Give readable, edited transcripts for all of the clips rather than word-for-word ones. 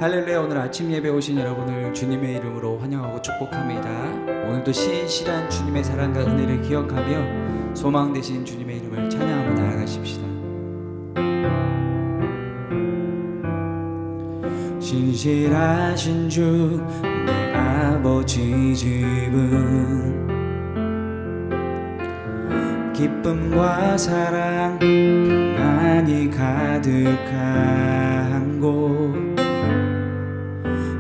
할렐루야. 오늘 아침 예배 오신 여러분을 주님의 이름으로 환영하고 축복합니다. 오늘도 신실한 주님의 사랑과 은혜를 기억하며 소망 되신 주님의 이름을 찬양하며 나아가십시다. 신실하신 주 내 아버지 집은 기쁨과 사랑 평안이 가득한 곳,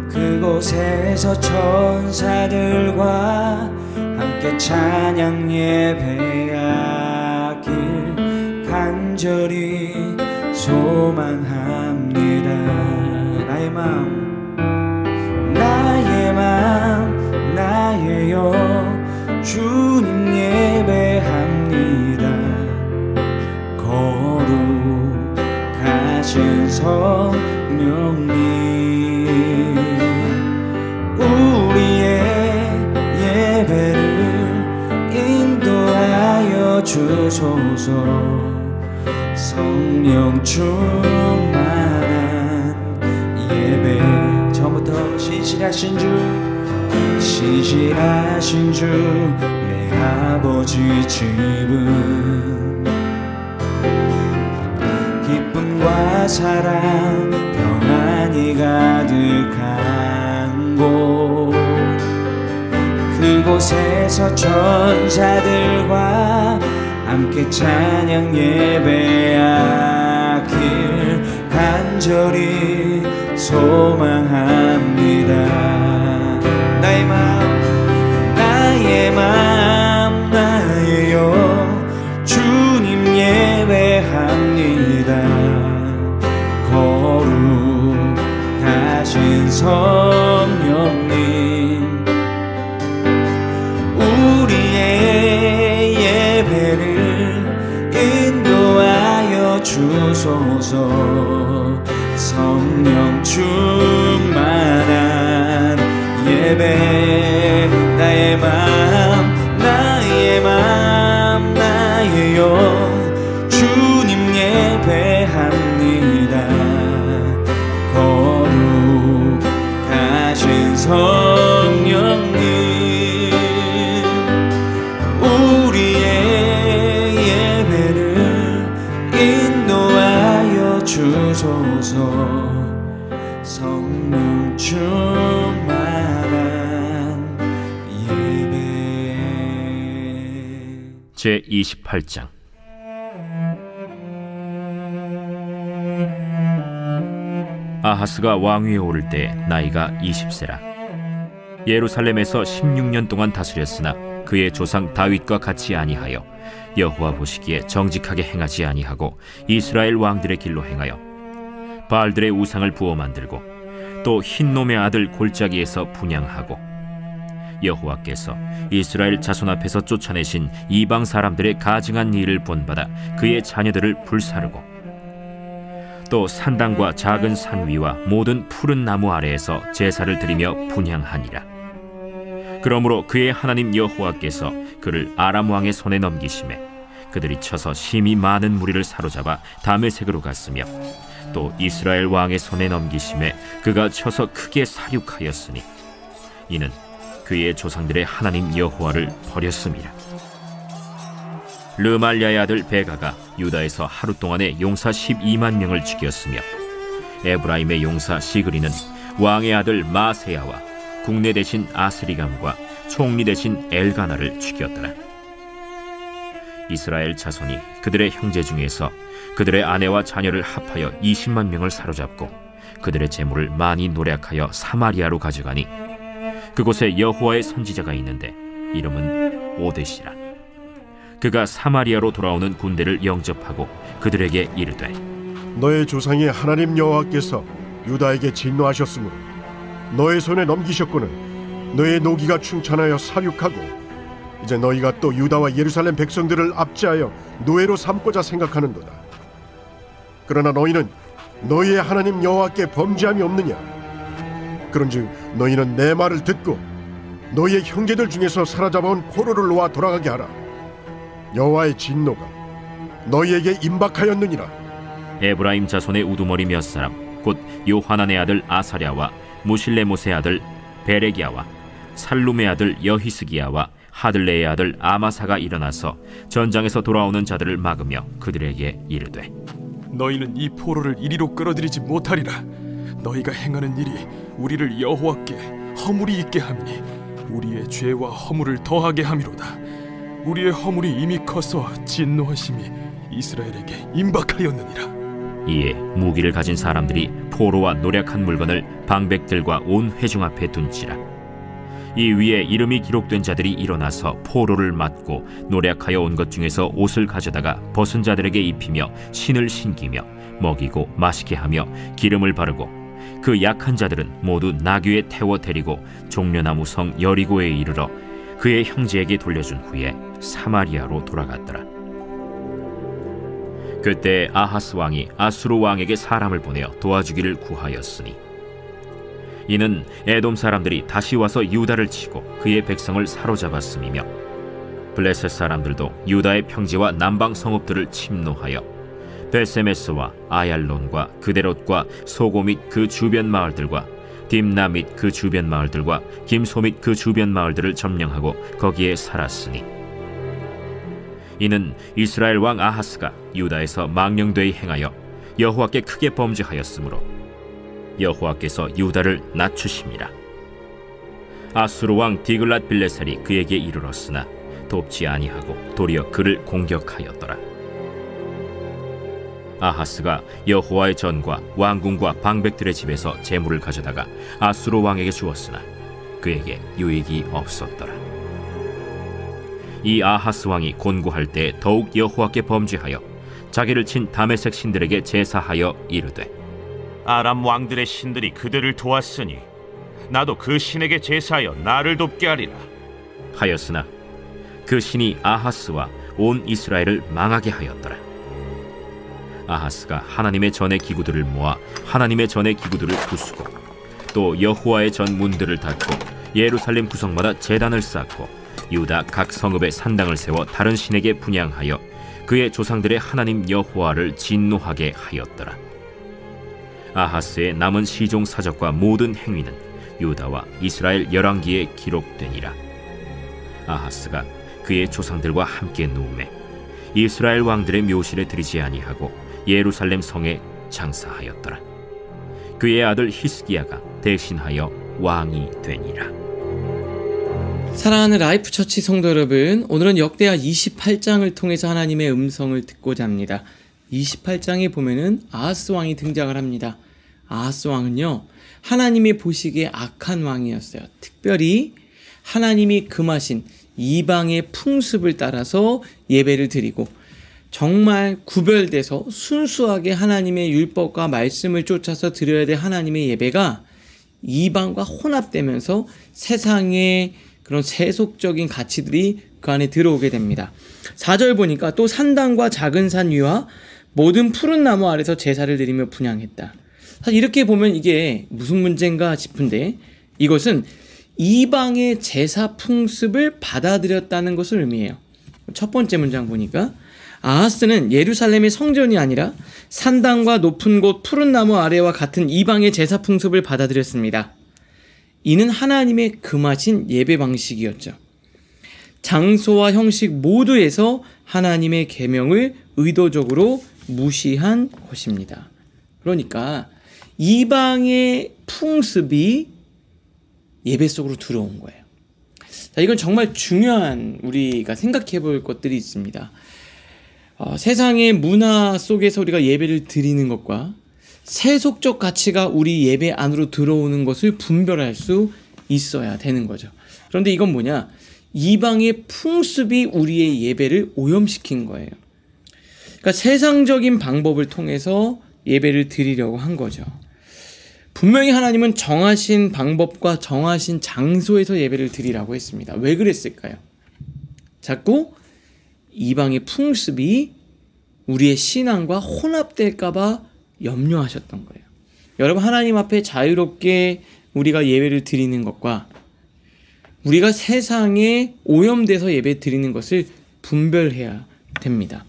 그곳에서 천사들과 함께 찬양 예배하길 간절히 소망합니다. 나의 마음 나의요 주님 예배합니다. 거룩하신 성령님 우리의 예배를 인도하여 주소서. 성령 충만한 예배. 처음부터 신실하신 주 내 아버지 집은 기쁨과 사랑 평안이 가득한 곳, 그곳에서 천사들과 함께 찬양 예배하길 간절히 소망합니다. 나의요 주님 예배합니다. 거룩하신 성령님 우리의 예배를 인도하여 주소서. 성령 충만한 예배. 나의요 주님 예배합니다. 거룩하신 성령님 우리의 예배를 인도하여 주소서. 성령 충만한 예배. 제28장. 아하스가 왕위에 오를 때 나이가 20세라. 예루살렘에서 16년 동안 다스렸으나 그의 조상 다윗과 같이 아니하여 여호와 보시기에 정직하게 행하지 아니하고 이스라엘 왕들의 길로 행하여 바알들의 우상을 부어 만들고 또 흰놈의 아들 골짜기에서 분향하고 여호와께서 이스라엘 자손 앞에서 쫓아내신 이방 사람들의 가증한 일을 본받아 그의 자녀들을 불사르고 또 산당과 작은 산 위와 모든 푸른 나무 아래에서 제사를 드리며 분향하니라. 그러므로 그의 하나님 여호와께서 그를 아람 왕의 손에 넘기심에 그들이 쳐서 심히 많은 무리를 사로잡아 다메섹으로 갔으며 또 이스라엘 왕의 손에 넘기심에 그가 쳐서 크게 사륙하였으니 이는 그의 조상들의 하나님 여호와를 버렸음이라. 르말랴의 아들 베가가 유다에서 하루 동안에 용사 12만 명을 죽였으며 에브라임의 용사 시그리는 왕의 아들 마세야와 국내 대신 아스리감과 총리 대신 엘가나를 죽였더라. 이스라엘 자손이 그들의 형제 중에서 그들의 아내와 자녀를 합하여 20만 명을 사로잡고 그들의 재물을 많이 노략하여 사마리아로 가져가니 그곳에 여호와의 선지자가 있는데 이름은 오뎃이라. 그가 사마리아로 돌아오는 군대를 영접하고 그들에게 이르되 너의 조상이 하나님 여호와께서 유다에게 진노하셨으므로 너의 손에 넘기셨거늘 너의 노기가 충천하여 사륙하고 이제 너희가 또 유다와 예루살렘 백성들을 압제하여 노예로 삼고자 생각하는도다. 그러나 너희는 너희의 하나님 여호와께 범죄함이 없느냐? 그런즉 너희는 내 말을 듣고 너희의 형제들 중에서 사로잡아온 포로를 놓아 돌아가게 하라. 여호와의 진노가 너희에게 임박하였느니라. 에브라임 자손의 우두머리 몇 사람 곧 요하난의 아들 아사랴와 무실레못의 아들 베레기야와 살룸의 아들 여히스기야와 하들레의 아들 아마사가 일어나서 전장에서 돌아오는 자들을 막으며 그들에게 이르되 너희는 이 포로를 이리로 끌어들이지 못하리라. 너희가 행하는 일이 우리를 여호와께 허물이 있게 함이니 우리의 죄와 허물을 더하게 함이로다. 우리의 허물이 이미 커서 진노하심이 이스라엘에게 임박하였느니라. 이에 무기를 가진 사람들이 포로와 노략한 물건을 방백들과 온 회중 앞에 둔지라. 이 위에 이름이 기록된 자들이 일어나서 포로를 맞고 노략하여 온 것 중에서 옷을 가져다가 벗은 자들에게 입히며 신을 신기며 먹이고 마시게 하며 기름을 바르고 그 약한 자들은 모두 나귀에 태워 데리고 종려나무 성 여리고에 이르러 그의 형제에게 돌려준 후에 사마리아로 돌아갔더라. 그때 아하스 왕이 아수르 왕에게 사람을 보내어 도와주기를 구하였으니 이는 에돔 사람들이 다시 와서 유다를 치고 그의 백성을 사로잡았음이며 블레셋 사람들도 유다의 평지와 남방 성읍들을 침노하여 베세메스와 아얄론과 그데롯과 소고 및 그 주변 마을들과 딥나 및 그 주변 마을들과 김소 및 그 주변 마을들을 점령하고 거기에 살았으니 이는 이스라엘 왕 아하스가 유다에서 망령되이 행하여 여호와께 크게 범죄하였으므로 여호와께서 유다를 낮추심이라. 아수르 왕 디글랏 빌레셀이 그에게 이르렀으나 돕지 아니하고 도리어 그를 공격하였더라. 아하스가 여호와의 전과 왕궁과 방백들의 집에서 재물을 가져다가 아수르 왕에게 주었으나 그에게 유익이 없었더라. 이 아하스 왕이 곤고할 때 더욱 여호와께 범죄하여 자기를 친 다메섹 신들에게 제사하여 이르되 아람 왕들의 신들이 그들을 도왔으니 나도 그 신에게 제사하여 나를 돕게 하리라 하였으나 그 신이 아하스와 온 이스라엘을 망하게 하였더라. 아하스가 하나님의 전의 기구들을 모아 하나님의 전의 기구들을 부수고 또 여호와의 전 문들을 닫고 예루살렘 구성마다 제단을 쌓고 유다 각 성읍에 산당을 세워 다른 신에게 분향하여 그의 조상들의 하나님 여호와를 진노하게 하였더라. 아하스의 남은 시종 사적과 모든 행위는 유다와 이스라엘 열왕기에 기록되니라. 아하스가 그의 조상들과 함께 누우매 이스라엘 왕들의 묘실에 들이지 아니하고 예루살렘 성에 장사하였더라. 그의 아들 히스기야가 대신하여 왕이 되니라. 사랑하는 라이프 처치 성도 여러분, 오늘은 역대하 28장을 통해서 하나님의 음성을 듣고자 합니다. 28장에 보면은 아하스 왕이 등장을 합니다. 아하스 왕은요, 하나님이 보시기에 악한 왕이었어요. 특별히 하나님이 금하신 이방의 풍습을 따라서 예배를 드리고 정말 구별돼서 순수하게 하나님의 율법과 말씀을 쫓아서 드려야 될 하나님의 예배가 이방과 혼합되면서 세상의 그런 세속적인 가치들이 그 안에 들어오게 됩니다. 4절 보니까 또 산당과 작은 산 위와 모든 푸른 나무 아래서 제사를 드리며 분향했다. 사실 이렇게 보면 이게 무슨 문제인가 싶은데 이것은 이방의 제사 풍습을 받아들였다는 것을 의미해요. 첫 번째 문장 보니까 아하스는 예루살렘의 성전이 아니라 산당과 높은 곳 푸른 나무 아래와 같은 이방의 제사 풍습을 받아들였습니다. 이는 하나님의 금하신 예배 방식이었죠. 장소와 형식 모두에서 하나님의 계명을 의도적으로 무시한 것입니다. 그러니까 이방의 풍습이 예배 속으로 들어온 거예요. 자, 이건 정말 중요한 우리가 생각해 볼 것들이 있습니다. 세상의 문화 속에서 우리가 예배를 드리는 것과 세속적 가치가 우리 예배 안으로 들어오는 것을 분별할 수 있어야 되는 거죠. 그런데 이건 뭐냐? 이방의 풍습이 우리의 예배를 오염시킨 거예요. 그러니까 세상적인 방법을 통해서 예배를 드리려고 한 거죠. 분명히 하나님은 정하신 방법과 정하신 장소에서 예배를 드리라고 했습니다. 왜 그랬을까요? 자꾸 이방의 풍습이 우리의 신앙과 혼합될까 봐 염려하셨던 거예요. 여러분, 하나님 앞에 자유롭게 우리가 예배를 드리는 것과 우리가 세상에 오염돼서 예배 드리는 것을 분별해야 됩니다.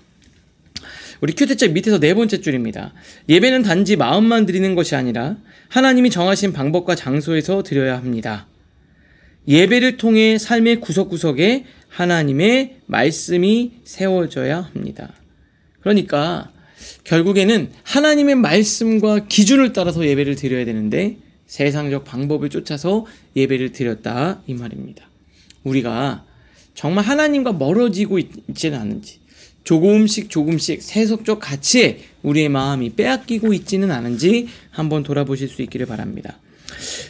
우리 큐티책 밑에서 네 번째 줄입니다. 예배는 단지 마음만 드리는 것이 아니라 하나님이 정하신 방법과 장소에서 드려야 합니다. 예배를 통해 삶의 구석구석에 하나님의 말씀이 세워져야 합니다. 그러니까 결국에는 하나님의 말씀과 기준을 따라서 예배를 드려야 되는데 세상적 방법을 쫓아서 예배를 드렸다 이 말입니다. 우리가 정말 하나님과 멀어지고 있지는 않은지, 조금씩 세속적 가치에 우리의 마음이 빼앗기고 있지는 않은지 한번 돌아보실 수 있기를 바랍니다.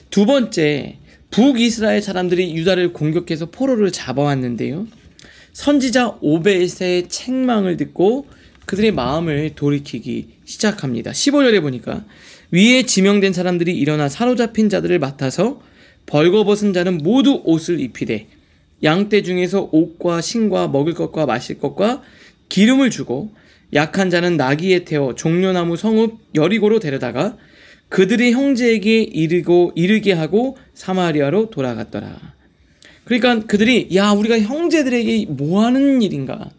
두 번째, 북이스라엘 사람들이 유다를 공격해서 포로를 잡아왔는데요. 선지자 오벳의 책망을 듣고 그들의 마음을 돌이키기 시작합니다. 15절에 보니까 위에 지명된 사람들이 일어나 사로잡힌 자들을 맡아서 벌거벗은 자는 모두 옷을 입히되 양떼 중에서 옷과 신과 먹을 것과 마실 것과 기름을 주고 약한 자는 나귀에 태워 종려나무 성읍 여리고로 데려다가 그들의 형제에게 이르게 하고 사마리아로 돌아갔더라. 그러니까 그들이 우리가 형제들에게 뭐 하는 일인가?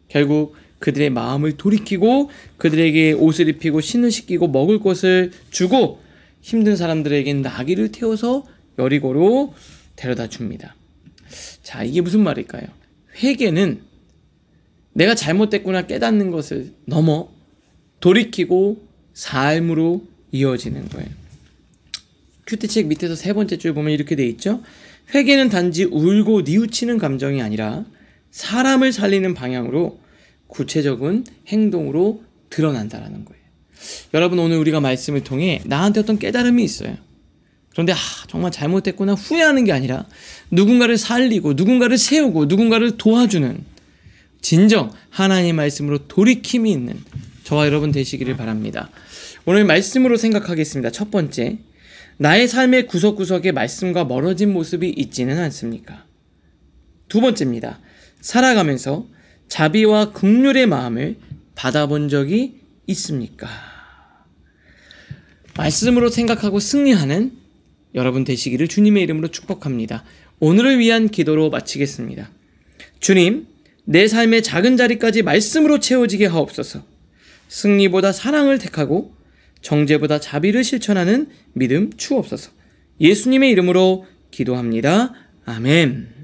결국 그들의 마음을 돌이키고 그들에게 옷을 입히고 신을 씻기고 먹을 것을 주고 힘든 사람들에겐 나귀를 태워서 여리고로 데려다 줍니다. 자, 이게 무슨 말일까요? 회개는 내가 잘못됐구나 깨닫는 것을 넘어 돌이키고 삶으로 이어지는 거예요. 큐티책 밑에서 세 번째 줄 보면 이렇게 돼 있죠. 회개는 단지 울고 뉘우치는 감정이 아니라 사람을 살리는 방향으로 구체적인 행동으로 드러난다라는 거예요. 여러분, 오늘 우리가 말씀을 통해 나한테 어떤 깨달음이 있어요. 그런데 정말 잘못됐구나 후회하는 게 아니라 누군가를 살리고 누군가를 세우고 누군가를 도와주는 진정 하나님의 말씀으로 돌이킴이 있는 저와 여러분 되시기를 바랍니다. 오늘 말씀으로 생각하겠습니다. 첫 번째, 나의 삶의 구석구석에 말씀과 멀어진 모습이 있지는 않습니까? 두 번째입니다. 살아가면서 자비와 긍휼의 마음을 받아본 적이 있습니까? 말씀으로 생각하고 승리하는 여러분 되시기를 주님의 이름으로 축복합니다. 오늘을 위한 기도로 마치겠습니다. 주님, 내 삶의 작은 자리까지 말씀으로 채워지게 하옵소서. 승리보다 사랑을 택하고 정죄보다 자비를 실천하는 믿음 주옵소서. 예수님의 이름으로 기도합니다. 아멘.